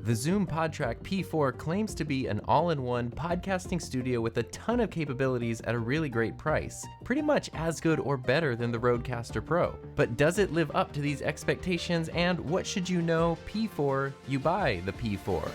The Zoom Podtrak P4 claims to be an all-in-one podcasting studio with a ton of capabilities at a really great price, pretty much as good or better than the Rodecaster Pro. But does it live up to these expectations, and what should you know before you buy the P4?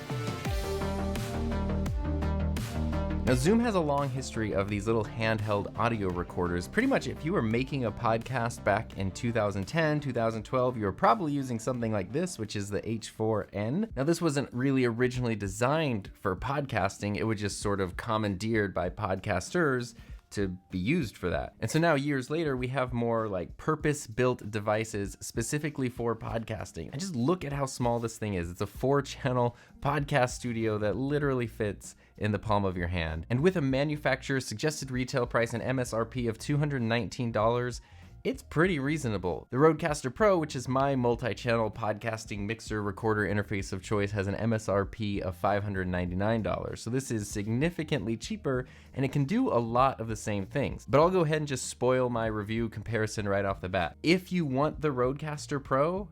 Now, Zoom has a long history of these little handheld audio recorders. Pretty much if you were making a podcast back in 2010, 2012, you were probably using something like this, which is the H4n. Now, this wasn't really originally designed for podcasting. It was just sort of commandeered by podcasters to be used for that. And so now years later, we have more like purpose-built devices specifically for podcasting. And just look at how small this thing is. It's a 4-channel podcast studio that literally fits in the palm of your hand. And with a manufacturer's suggested retail price and MSRP of $219, it's pretty reasonable. The Rodecaster Pro, which is my multi-channel podcasting mixer recorder interface of choice, has an MSRP of $599. So this is significantly cheaper, and it can do a lot of the same things. But I'll go ahead and just spoil my review comparison right off the bat. If you want the Rodecaster Pro,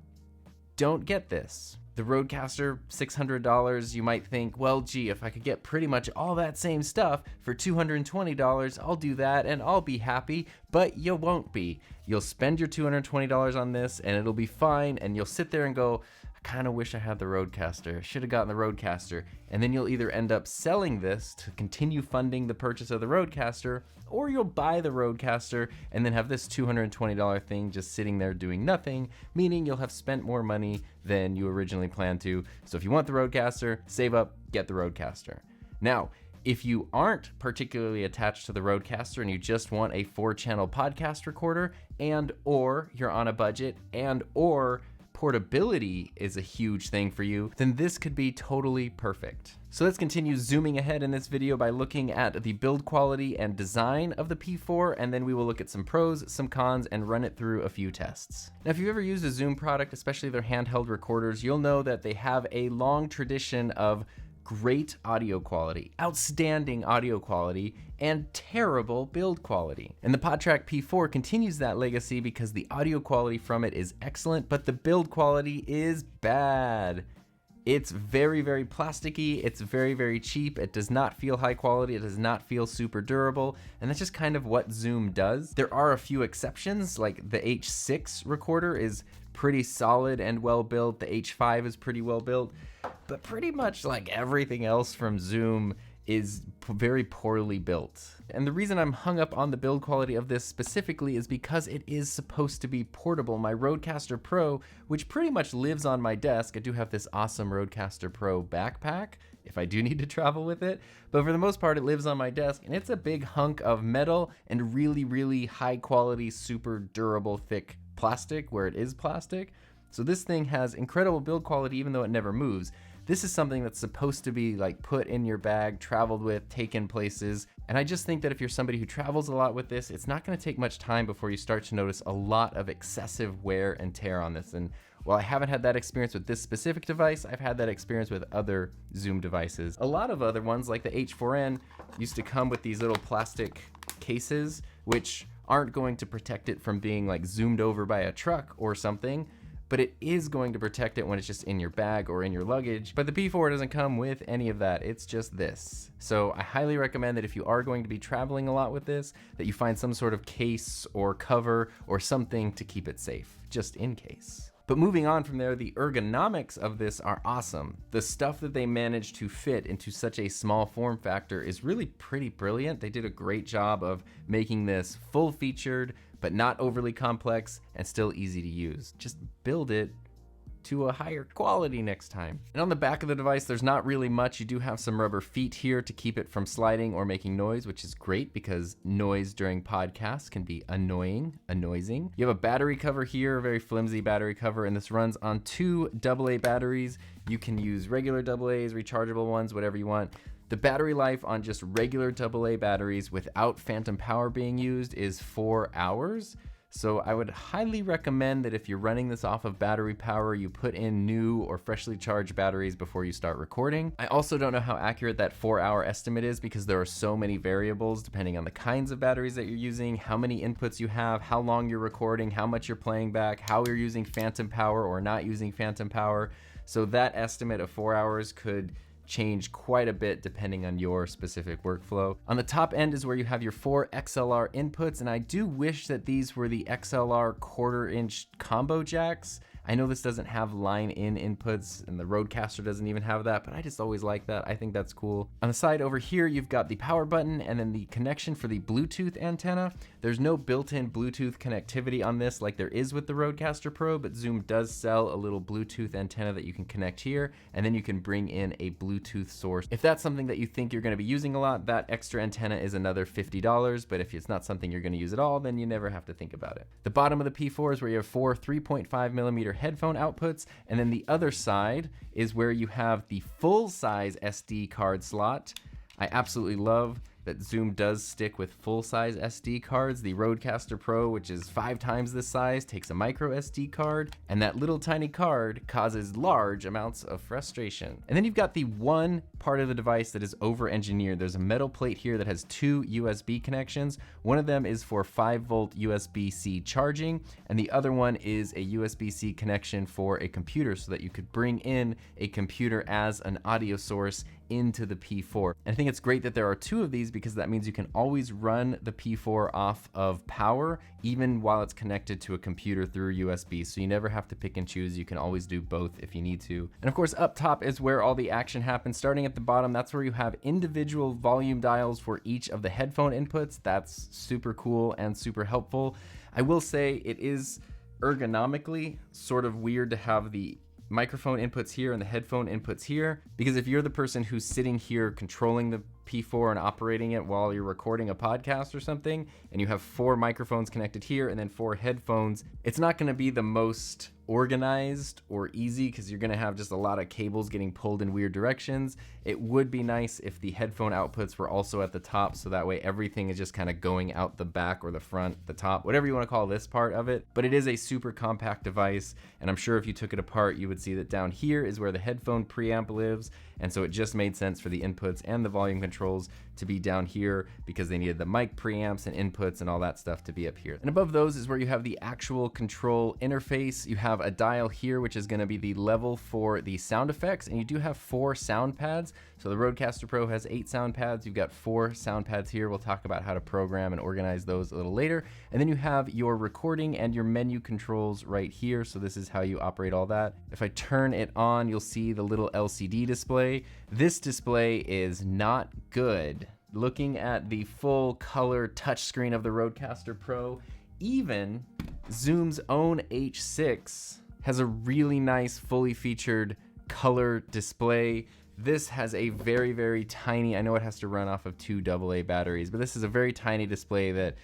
don't get this. The Rodecaster, $600, you might think, well, gee, if I could get pretty much all that same stuff for $220, I'll do that and I'll be happy, but you won't be. You'll spend your $220 on this and it'll be fine, and you'll sit there and go, I kind of wish I had the Rodecaster. Should have gotten the Rodecaster. And then you'll either end up selling this to continue funding the purchase of the Rodecaster, or you'll buy the Rodecaster and then have this $220 thing just sitting there doing nothing, meaning you'll have spent more money than you originally planned to. So if you want the Rodecaster, save up, get the Rodecaster. Now, if you aren't particularly attached to the Rodecaster and you just want a 4-channel podcast recorder, and or you're on a budget, and or portability is a huge thing for you, then this could be totally perfect. So let's continue zooming ahead in this video by looking at the build quality and design of the P4, and then we will look at some pros, some cons, and run it through a few tests. Now, if you've ever used a Zoom product, especially their handheld recorders, you'll know that they have a long tradition of great audio quality, outstanding audio quality, and terrible build quality. And the Podtrak P4 continues that legacy because the audio quality from it is excellent, but the build quality is bad. It's very, very plasticky, it's very, very cheap, it does not feel high quality, it does not feel super durable, and that's just kind of what Zoom does. There are a few exceptions, like the H6 recorder is pretty solid and well built, the H5 is pretty well built, but pretty much like everything else from Zoom is very poorly built. And the reason I'm hung up on the build quality of this specifically is because it is supposed to be portable. My Rodecaster Pro, which pretty much lives on my desk, I do have this awesome Rodecaster Pro backpack if I do need to travel with it, but for the most part it lives on my desk, and it's a big hunk of metal and really, really high quality, super durable, thick plastic where it is plastic. So this thing has incredible build quality even though it never moves. This is something that's supposed to be like put in your bag, traveled with, taken places. And I just think that if you're somebody who travels a lot with this, it's not going to take much time before you start to notice a lot of excessive wear and tear on this. And while I haven't had that experience with this specific device, I've had that experience with other Zoom devices. A lot of other ones, like the H4n, used to come with these little plastic cases, which aren't going to protect it from being like zoomed over by a truck or something, but it is going to protect it when it's just in your bag or in your luggage. But the P4 doesn't come with any of that, it's just this. So I highly recommend that if you are going to be traveling a lot with this, that you find some sort of case or cover or something to keep it safe, just in case. But moving on from there, the ergonomics of this are awesome. The stuff that they managed to fit into such a small form factor is really pretty brilliant. They did a great job of making this full-featured, but not overly complex and still easy to use. Just build it to a higher quality next time. And on the back of the device, there's not really much. You do have some rubber feet here to keep it from sliding or making noise, which is great because noise during podcasts can be annoying. You have a battery cover here, a very flimsy battery cover, and this runs on 2 AA batteries. You can use regular AA's, rechargeable ones, whatever you want. The battery life on just regular AA batteries without phantom power being used is 4 hours. So I would highly recommend that if you're running this off of battery power, you put in new or freshly charged batteries before you start recording. I also don't know how accurate that 4-hour estimate is because there are so many variables depending on the kinds of batteries that you're using, how many inputs you have, how long you're recording, how much you're playing back, how you're using phantom power or not using phantom power. So that estimate of 4 hours could change quite a bit depending on your specific workflow. On the top end is where you have your 4 XLR inputs, and I do wish that these were the XLR 1/4-inch combo jacks. I know this doesn't have line-in inputs, and the Rodecaster doesn't even have that, but I just always like that. I think that's cool. On the side over here, you've got the power button and then the connection for the Bluetooth antenna. There's no built-in Bluetooth connectivity on this like there is with the Rodecaster Pro, but Zoom does sell a little Bluetooth antenna that you can connect here, and then you can bring in a Bluetooth source. If that's something that you think you're gonna be using a lot, that extra antenna is another $50, but if it's not something you're gonna use at all, then you never have to think about it. The bottom of the P4 is where you have 4 3.5mm headphone outputs, and then the other side is where you have the full-size SD card slot. I absolutely love that Zoom does stick with full-size SD cards. The Rodecaster Pro, which is 5 times this size, takes a micro SD card, and that little tiny card causes large amounts of frustration. And then you've got the one part of the device that is over-engineered. There's a metal plate here that has 2 USB connections. One of them is for 5-volt USB-C charging, and the other one is a USB-C connection for a computer so that you could bring in a computer as an audio source into the P4. And I think it's great that there are 2 of these because that means you can always run the P4 off of power even while it's connected to a computer through USB. So you never have to pick and choose. You can always do both if you need to. And of course, up top is where all the action happens. Starting at the bottom, that's where you have individual volume dials for each of the headphone inputs. That's super cool and super helpful. I will say it is ergonomically sort of weird to have the microphone inputs here and the headphone inputs here, because if you're the person who's sitting here controlling the P4 and operating it while you're recording a podcast or something, and you have 4 microphones connected here and then 4 headphones, it's not going to be the most organized or easy because you're going to have just a lot of cables getting pulled in weird directions. It would be nice if the headphone outputs were also at the top, so that way everything is just kind of going out the back or the front, the top, whatever you want to call this part of it. But it is a super compact device, and I'm sure if you took it apart, you would see that down here is where the headphone preamp lives, and so it just made sense for the inputs and the volume controls to be down here because they needed the mic preamps and inputs and all that stuff to be up here. And above those is where you have the actual control interface. You have a dial here, which is going to be the level for the sound effects, and you do have 4 sound pads. So the Rodecaster Pro has 8 sound pads. You've got 4 sound pads here. We'll talk about how to program and organize those a little later. And then you have your recording and your menu controls right here. So this is how you operate all that. If I turn it on, you'll see the little LCD display. This display is not good. Looking at the full color touchscreen of the Rodecaster Pro, even Zoom's own H6 has a really nice fully featured color display. This has a very, very tiny, I know it has to run off of 2 AA batteries, but this is a very tiny display that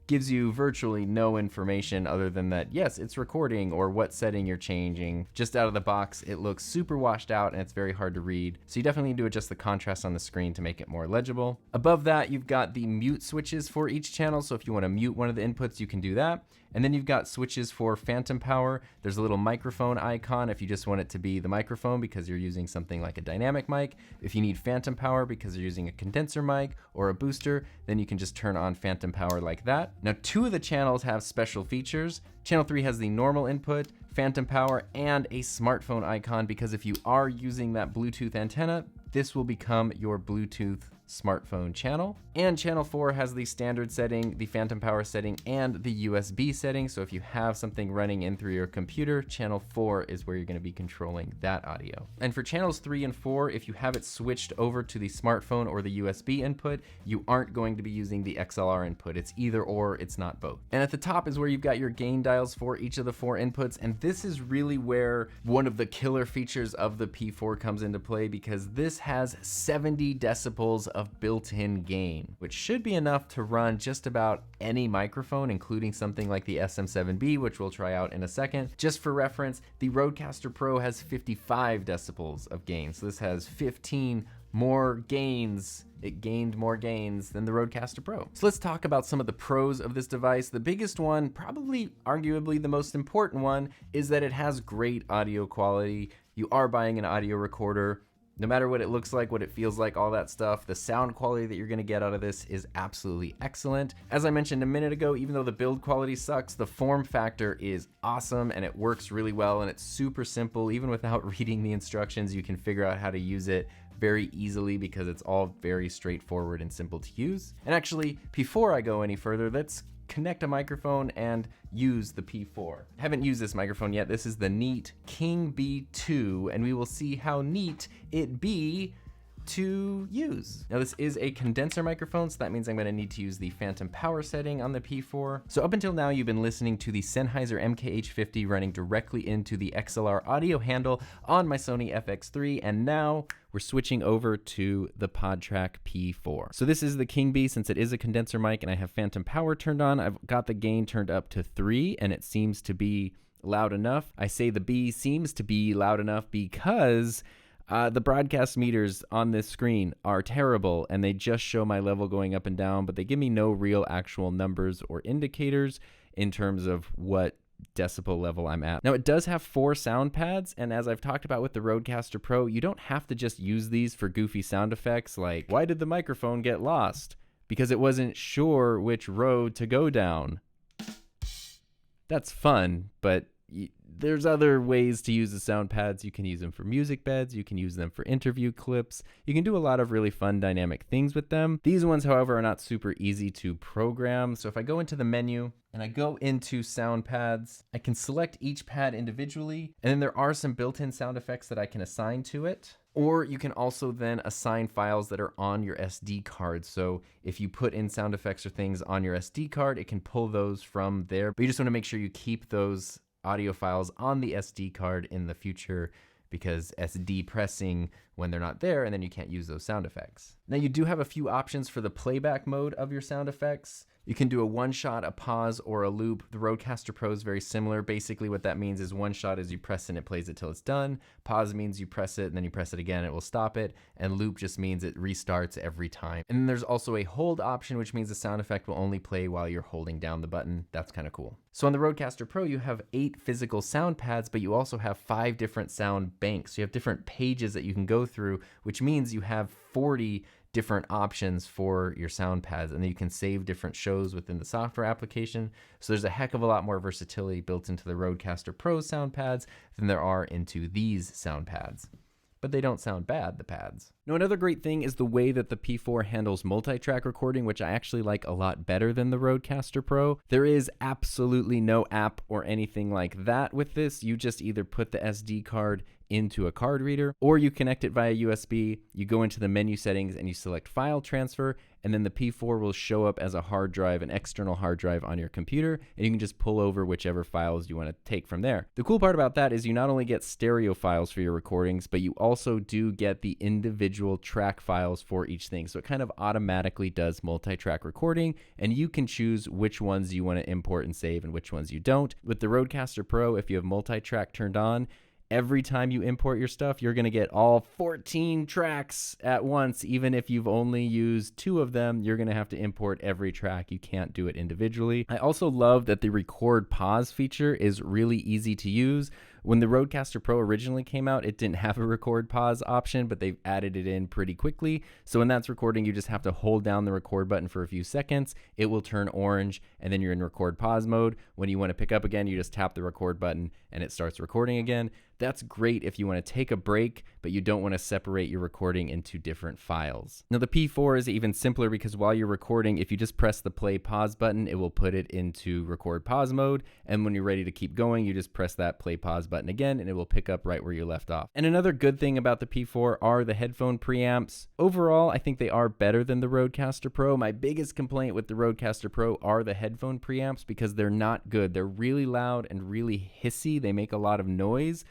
gives you virtually no information other than that, yes, it's recording or what setting you're changing. Just out of the box, it looks super washed out and it's very hard to read. So you definitely need to adjust the contrast on the screen to make it more legible. Above that, you've got the mute switches for each channel. So if you want to mute one of the inputs, you can do that. And then you've got switches for phantom power. There's a little microphone icon if you just want it to be the microphone because you're using something like a dynamic mic. If you need phantom power because you're using a condenser mic or a booster, then you can just turn on phantom power like that. Now, 2 of the channels have special features. Channel 3 has the normal input, phantom power, and a smartphone icon because if you are using that Bluetooth antenna, this will become your Bluetooth smartphone channel. And channel 4 has the standard setting, the phantom power setting, and the USB setting. So if you have something running in through your computer, channel 4 is where you're going to be controlling that audio. And for channels 3 and 4, if you have it switched over to the smartphone or the USB input, you aren't going to be using the XLR input. It's either or, it's not both. And at the top is where you've got your gain dials for each of the 4 inputs. And this is really where one of the killer features of the P4 comes into play because this has 70 decibels of built-in gain, which should be enough to run just about any microphone, including something like the SM7B, which we'll try out in a second. Just for reference, the Rodecaster Pro has 55 decibels of gain. So this has 15 more gains. It gained more gains than the Rodecaster Pro. So let's talk about some of the pros of this device. The biggest one, probably arguably the most important one, is that it has great audio quality. You are buying an audio recorder. No matter what it looks like, what it feels like, all that stuff, the sound quality that you're gonna get out of this is absolutely excellent. As I mentioned a minute ago, even though the build quality sucks, the form factor is awesome and it works really well and it's super simple. Even without reading the instructions, you can figure out how to use it very easily because it's all very straightforward and simple to use. And actually, before I go any further, let's connect a microphone and use the P4. I haven't used this microphone yet. This is the neat King B2, and we will see how neat it be to use. Now this is a condenser microphone, so that means I'm gonna need to use the phantom power setting on the P4. So up until now, you've been listening to the Sennheiser MKH50 running directly into the XLR audio handle on my Sony FX3, and now we're switching over to the Podtrak P4. So this is the King B, since it is a condenser mic and I have phantom power turned on. I've got the gain turned up to 3 and it seems to be loud enough. I say the B seems to be loud enough because the broadcast meters on this screen are terrible and they just show my level going up and down, but they give me no real actual numbers or indicators in terms of what decibel level I'm at. Now it does have 4 sound pads, and as I've talked about with the Rodecaster Pro, you don't have to just use these for goofy sound effects like, why did the microphone get lost? Because it wasn't sure which road to go down. That's fun, but there's other ways to use the sound pads. You can use them for music beds, you can use them for interview clips, you can do a lot of really fun dynamic things with them. These ones, however, are not super easy to program. So if I go into the menu and I go into sound pads, I can select each pad individually, and then there are some built-in sound effects that I can assign to it. Or you can also then assign files that are on your SD card. So if you put in sound effects or things on your SD card, it can pull those from there. But you just want to make sure you keep those audio files on the SD card in the future, because SD pressing when they're not there, and then you can't use those sound effects. Now you do have a few options for the playback mode of your sound effects. You can do a one shot, a pause, or a loop. The Rodecaster Pro is very similar. Basically what that means is one shot is you press and it plays it till it's done. Pause means you press it and then you press it again, it will stop it. And loop just means it restarts every time. And then there's also a hold option, which means the sound effect will only play while you're holding down the button. That's kind of cool. So on the Rodecaster Pro, you have 8 physical sound pads, but you also have 5 different sound banks. So you have different pages that you can go through, which means you have 40 different options for your sound pads, and then you can save different shows within the software application. So there's a heck of a lot more versatility built into the Rodecaster Pro sound pads than there are into these sound pads. But they don't sound bad, the pads. Now, another great thing is the way that the P4 handles multi-track recording, which I actually like a lot better than the Rodecaster Pro. There is absolutely no app or anything like that with this. You just either put the SD card into a card reader, or you connect it via USB, you go into the menu settings and you select file transfer, and then the P4 will show up as a hard drive, an external hard drive on your computer, and you can just pull over whichever files you want to take from there. The cool part about that is you not only get stereo files for your recordings, but you also do get the individual track files for each thing. So it kind of automatically does multi-track recording, and you can choose which ones you want to import and save and which ones you don't. With the Rodecaster Pro, if you have multi-track turned on, every time you import your stuff, you're going to get all 14 tracks at once. Even if you've only used 2 of them, you're going to have to import every track. You can't do it individually. I also love that the record pause feature is really easy to use. When the Rodecaster Pro originally came out, it didn't have a record pause option, but they've added it in pretty quickly. So when that's recording, you just have to hold down the record button for a few seconds. It will turn orange, and then you're in record pause mode. When you want to pick up again, you just tap the record button, and it starts recording again. That's great if you want to take a break, but you don't want to separate your recording into different files. Now, the P4 is even simpler because while you're recording, if you just press the play pause button, it will put it into record pause mode. And when you're ready to keep going, you just press that play pause button again, and it will pick up right where you left off. And another good thing about the P4 are the headphone preamps. Overall, I think they are better than the Rodecaster Pro. My biggest complaint with the Rodecaster Pro are the headphone preamps because they're not good. They're really loud and really hissy. They make a lot of noise.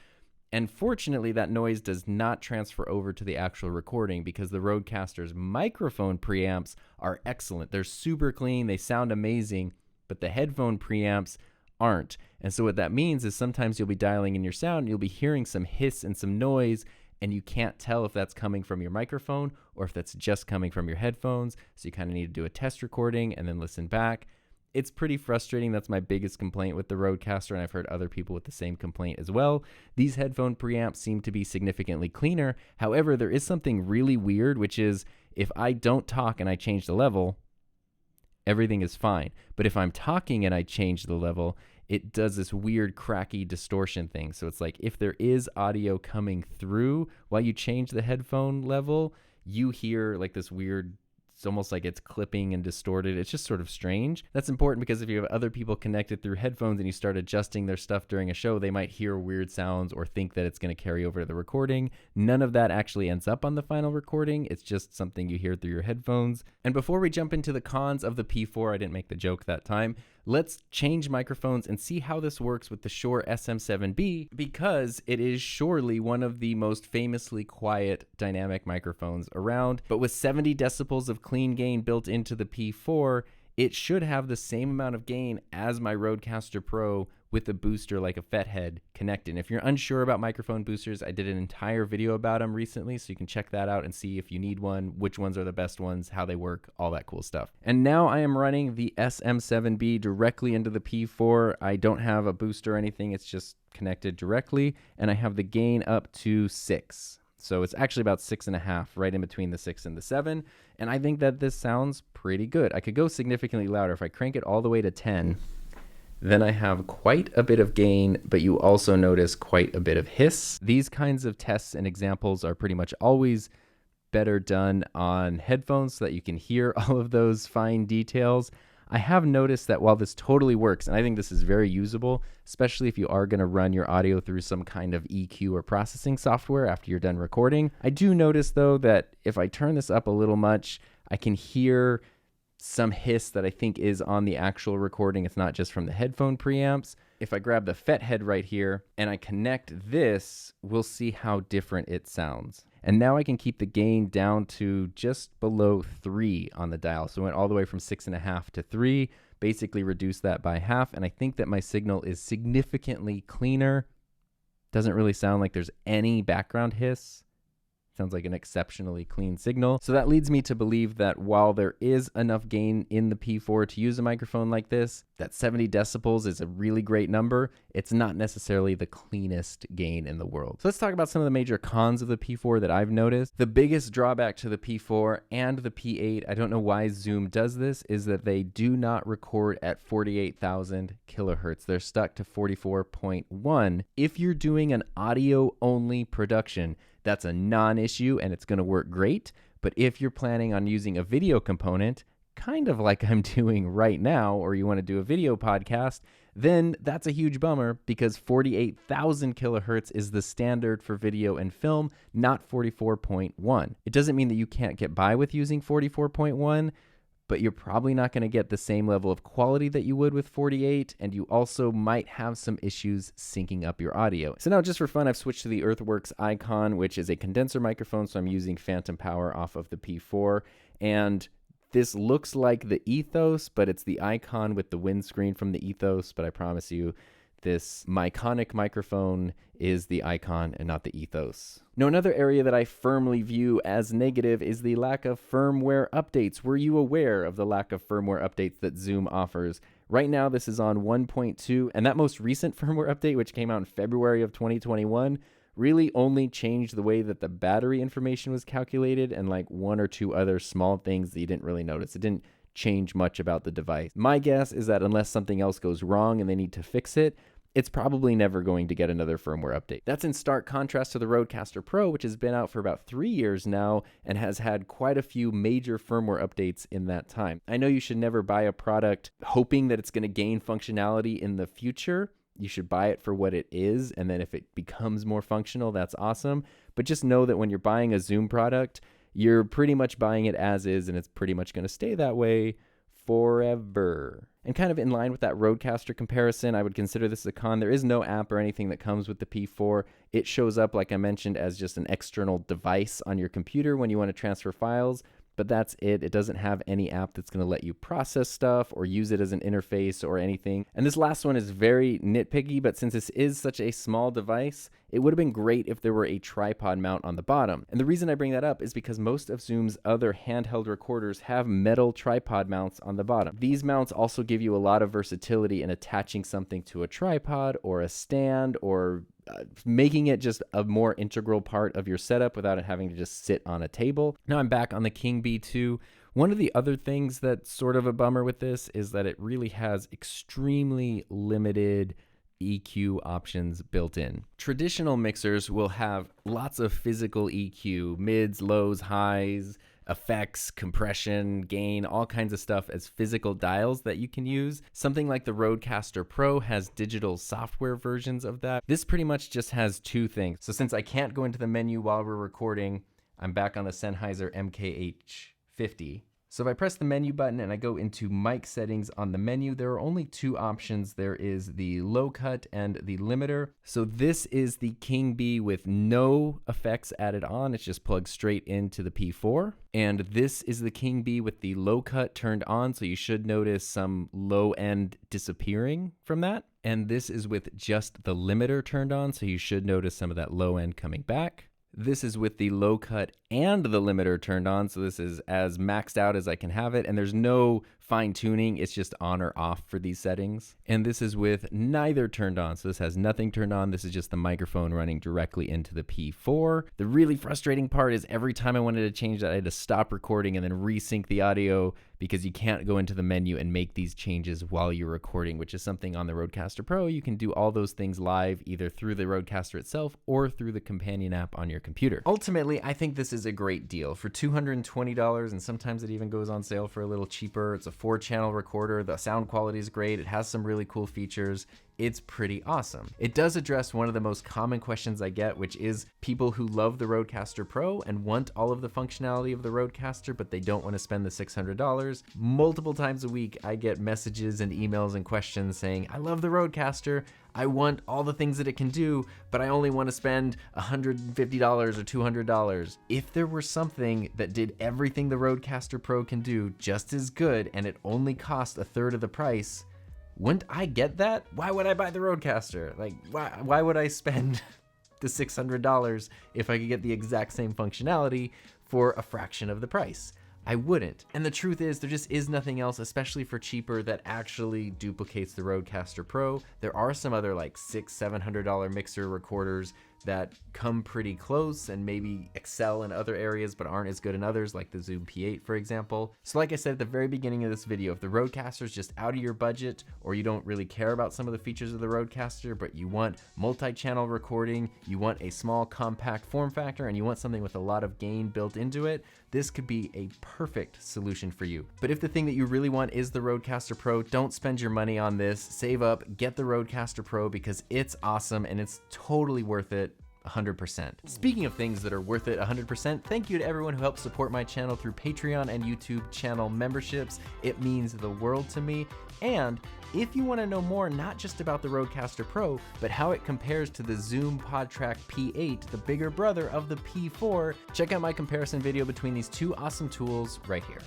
And fortunately, that noise does not transfer over to the actual recording because the Rodecaster's microphone preamps are excellent. They're super clean, they sound amazing, but the headphone preamps aren't. And so what that means is sometimes you'll be dialing in your sound and you'll be hearing some hiss and some noise, and you can't tell if that's coming from your microphone or if that's just coming from your headphones. So you kind of need to do a test recording and then listen back. It's pretty frustrating. That's my biggest complaint with the Rodecaster, and I've heard other people with the same complaint as well. These headphone preamps seem to be significantly cleaner. However, there is something really weird, which is if I don't talk and I change the level, everything is fine. But if I'm talking and I change the level, it does this weird cracky distortion thing. So it's like if there is audio coming through while you change the headphone level, you hear like this weird, it's almost like it's clipping and distorted. It's just sort of strange. That's important because if you have other people connected through headphones and you start adjusting their stuff during a show, they might hear weird sounds or think that it's going to carry over to the recording. None of that actually ends up on the final recording. It's just something you hear through your headphones. And before we jump into the cons of the P4, I didn't make the joke that time, let's change microphones and see how this works with the Shure SM7B, because it is surely one of the most famously quiet dynamic microphones around. But with 70 decibels of clean gain built into the P4, it should have the same amount of gain as my Rodecaster Pro with a booster like a Fethead connected. And if you're unsure about microphone boosters, I did an entire video about them recently, so you can check that out and see if you need one, which ones are the best ones, how they work, all that cool stuff. And now I am running the SM7B directly into the P4. I don't have a booster or anything, it's just connected directly, and I have the gain up to 6. So it's actually about 6.5, right in between the 6 and the 7. And I think that this sounds pretty good. I could go significantly louder. If I crank it all the way to 10, then I have quite a bit of gain, but you also notice quite a bit of hiss. These kinds of tests and examples are pretty much always better done on headphones so that you can hear all of those fine details. I have noticed that while this totally works, and I think this is very usable, especially if you are going to run your audio through some kind of EQ or processing software after you're done recording, I do notice though that if I turn this up a little much, I can hear some hiss that I think is on the actual recording. It's not just from the headphone preamps. If I grab the Fethead right here and I connect this, we'll see how different it sounds. And now I can keep the gain down to just below 3 on the dial. So it went all the way from 6.5 to 3, basically reduced that by half. And I think that my signal is significantly cleaner. Doesn't really sound like there's any background hiss. Sounds like an exceptionally clean signal. So that leads me to believe that while there is enough gain in the P4 to use a microphone like this, that 70 decibels is a really great number. It's not necessarily the cleanest gain in the world. So let's talk about some of the major cons of the P4 that I've noticed. The biggest drawback to the P4 and the P8, I don't know why Zoom does this, is that they do not record at 48,000 kilohertz. They're stuck to 44.1. If you're doing an audio-only production, that's a non-issue and it's going to work great. But if you're planning on using a video component, kind of like I'm doing right now, or you want to do a video podcast, then that's a huge bummer because 48,000 kilohertz is the standard for video and film, not 44.1. It doesn't mean that you can't get by with using 44.1, but you're probably not going to get the same level of quality that you would with 48, and you also might have some issues syncing up your audio. So now just for fun, I've switched to the Earthworks ICON, which is a condenser microphone, so I'm using phantom power off of the P4, and this looks like the Ethos, but it's the ICON with the windscreen from the Ethos, but I promise you, this Myconic microphone is the ICON and not the Ethos. Now, another area that I firmly view as negative is the lack of firmware updates. Were you aware of the lack of firmware updates that Zoom offers? Right now, this is on 1.2, and that most recent firmware update, which came out in February of 2021, really only changed the way that the battery information was calculated and like one or two other small things that you didn't really notice. It didn't change much about the device. My guess is that unless something else goes wrong and they need to fix it, it's probably never going to get another firmware update. That's in stark contrast to the Rodecaster Pro, which has been out for about 3 years now and has had quite a few major firmware updates in that time. I know you should never buy a product hoping that it's going to gain functionality in the future. You should buy it for what it is, and then if it becomes more functional, that's awesome. But just know that when you're buying a Zoom product, you're pretty much buying it as is, and it's pretty much going to stay that way forever. And kind of in line with that Rodecaster comparison, I would consider this a con. There is no app or anything that comes with the P4. It shows up, like I mentioned, as just an external device on your computer when you want to transfer files. but that's it. It doesn't have any app that's going to let you process stuff or use it as an interface or anything. And this last one is very nitpicky, but since this is such a small device, it would have been great if there were a tripod mount on the bottom. And the reason I bring that up is because most of Zoom's other handheld recorders have metal tripod mounts on the bottom. These mounts also give you a lot of versatility in attaching something to a tripod or a stand, or making it just a more integral part of your setup without it having to just sit on a table. Now I'm back on the King B2. One of the other things that's sort of a bummer with this is that it really has extremely limited EQ options built in. Traditional mixers will have lots of physical EQ, mids, lows, highs, effects, compression, gain, all kinds of stuff as physical dials that you can use. Something like the Rodecaster Pro has digital software versions of that. This pretty much just has two things. So since I can't go into the menu while we're recording, I'm back on the Sennheiser MKH50. So if I press the menu button and I go into mic settings on the menu, there are only two options. There is the low cut and the limiter. So this is the King B with no effects added on. It's just plugged straight into the P4. And this is the King B with the low cut turned on. So you should notice some low end disappearing from that. And this is with just the limiter turned on. So you should notice some of that low end coming back. This is with the low cut and the limiter turned on, so this is as maxed out as I can have it, and there's no fine tuning, it's just on or off for these settings. And this is with neither turned on, so this has nothing turned on, this is just the microphone running directly into the P4. The really frustrating part is every time I wanted to change that, I had to stop recording and then resync the audio, because you can't go into the menu and make these changes while you're recording, which is something on the Rodecaster Pro. You can do all those things live, either through the Rodecaster itself or through the companion app on your computer. Ultimately, I think this is a great deal. For $220, and sometimes it even goes on sale for a little cheaper. It's a 4-channel recorder. The sound quality is great. It has some really cool features. It's pretty awesome. It does address one of the most common questions I get, which is people who love the Rodecaster Pro and want all of the functionality of the Rodecaster, but they don't want to spend the $600. Multiple times a week, I get messages and emails and questions saying, I love the Rodecaster. I want all the things that it can do, but I only want to spend $150 or $200. If there were something that did everything the Rodecaster Pro can do just as good, and it only cost a third of the price, wouldn't I get that? Why would I buy the Rodecaster? Like, why would I spend the $600 if I could get the exact same functionality for a fraction of the price? I wouldn't. And the truth is, there just is nothing else, especially for cheaper, that actually duplicates the Rodecaster Pro. There are some other like $600-700 mixer recorders that come pretty close and maybe excel in other areas but aren't as good in others, like the Zoom P8, for example. So like I said at the very beginning of this video, if the Rodecaster is just out of your budget, or you don't really care about some of the features of the Rodecaster, but you want multi-channel recording, you want a small compact form factor, and you want something with a lot of gain built into it, this could be a perfect solution for you. But if the thing that you really want is the Rodecaster Pro, don't spend your money on this. Save up, get the Rodecaster Pro, because it's awesome and it's totally worth it. 100%. Speaking of things that are worth it 100%, thank you to everyone who helps support my channel through Patreon and YouTube channel memberships. It means the world to me. And if you want to know more, not just about the Rodecaster Pro, but how it compares to the Zoom Podtrak P8, the bigger brother of the P4, check out my comparison video between these two awesome tools right here.